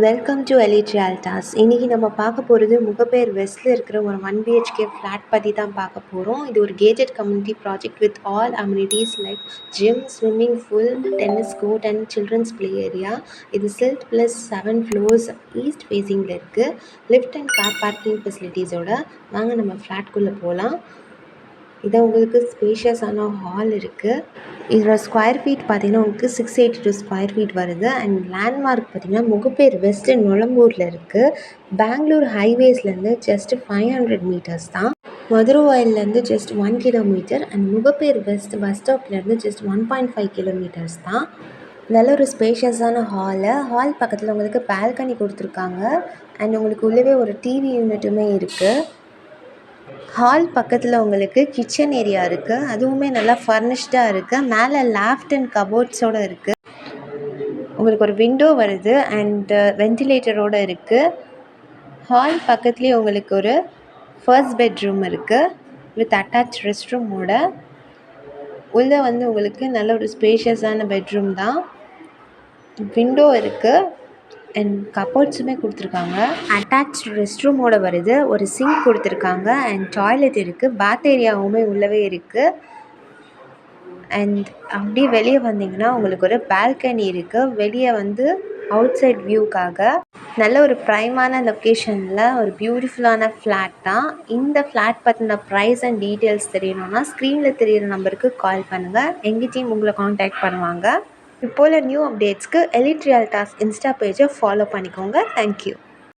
Welcome to elite ரியால்டாஸ். இன்றைக்கி நம்ம பார்க்க போகிறது முகப்பேர் வெஸ்ட்டில் இருக்கிற ஒரு 1 BHK ஃப்ளாட் பற்றி தான் பார்க்க போகிறோம். இது ஒரு gated community project with all amenities like gym, swimming pool, tennis court and children's play area. இது சில்ட் ப்ளஸ் 7 ஃப்ளோர்ஸ் ஈஸ்ட் ஃபேஸிங்கில் இருக்குது. லிஃப்ட் அண்ட் கார் பார்க்கிங் ஃபெசிலிட்டிஸோட. வாங்க நம்ம ஃப்ளாட்குள்ளே போகலாம். இது உங்களுக்கு ஸ்பேஷியஸான ஹால் இருக்குது. இதோட ஸ்கொயர் ஃபீட் பார்த்திங்கன்னா உங்களுக்கு 682 ஸ்கொயர் ஃபீட் வருது. அண்ட் லேண்ட்மார்க் பார்த்திங்கன்னா முகப்பேர் வெஸ்ட்டு நுளம்பூரில் இருக்குது. பெங்களூர் ஹைவேஸ்லேருந்து ஜஸ்ட் 500 மீட்டர்ஸ் தான். மதுரவாயிலேருந்து just 1 kilometre. And Mogappair west bus ஸ்டாப்லேருந்து ஜஸ்ட் 1.5 கிலோமீட்டர்ஸ் தான். நல்ல ஒரு ஸ்பேஷியஸான ஹால் பக்கத்தில் உங்களுக்கு பால்கனி கொடுத்துருக்காங்க. அண்ட் உங்களுக்கு உள்ளவே ஒரு டிவி யூனிட்டுமே இருக்குது. ஹால் பக்கத்தில் உங்களுக்கு கிச்சன் ஏரியா இருக்குது. அதுவுமே நல்லா ஃபர்னிஷ்டாக இருக்குது. மேலே லாஃப்ட் அண்ட் கபோர்ட்ஸோடு இருக்குது. உங்களுக்கு ஒரு விண்டோ வருது அண்ட் வென்டிலேட்டரோடு இருக்குது. ஹால் பக்கத்துலேயே உங்களுக்கு ஒரு ஃபர்ஸ்ட் பெட்ரூம் இருக்குது வித் அட்டாச் ரெஸ்ட் ரூமோட. உள்ளே வந்து உங்களுக்கு நல்ல ஒரு ஸ்பேஷியஸான பெட்ரூம் தான். விண்டோ இருக்குது அண்ட் கபோர்ட்ஸுமே கொடுத்துருக்காங்க. அட்டாச் ரெஸ்ட் ரூமோட வருது. ஒரு சிங்க் கொடுத்துருக்காங்க அண்ட் டாய்லெட் இருக்குது. பாத் ஏரியாவுமே உள்ளவே இருக்குது. அண்ட் அப்படியே வெளியே வந்தீங்கன்னா உங்களுக்கு ஒரு பால்கனி இருக்குது. வெளியே வந்து அவுட் சைட் வியூக்காக நல்ல ஒரு ப்ரைமான லொக்கேஷனில் ஒரு பியூட்டிஃபுல்லான ஃப்ளாட் தான். இந்த ஃப்ளாட் பற்றின ப்ரைஸ் அண்ட் டீட்டெயில்ஸ் தெரியணும்னா ஸ்க்ரீனில் தெரியிற நம்பருக்கு கால் பண்ணுங்கள். எங்கள் டீம் உங்களை காண்டாக்ட் பண்ணுவாங்க. இப்போல நியூ அப்டேட்ஸ்க்கு எலிட் ரியால்டாஸ் இன்ஸ்டா பேஜை ஃபாலோ பண்ணிக்கோங்க. தேங்க்யூ.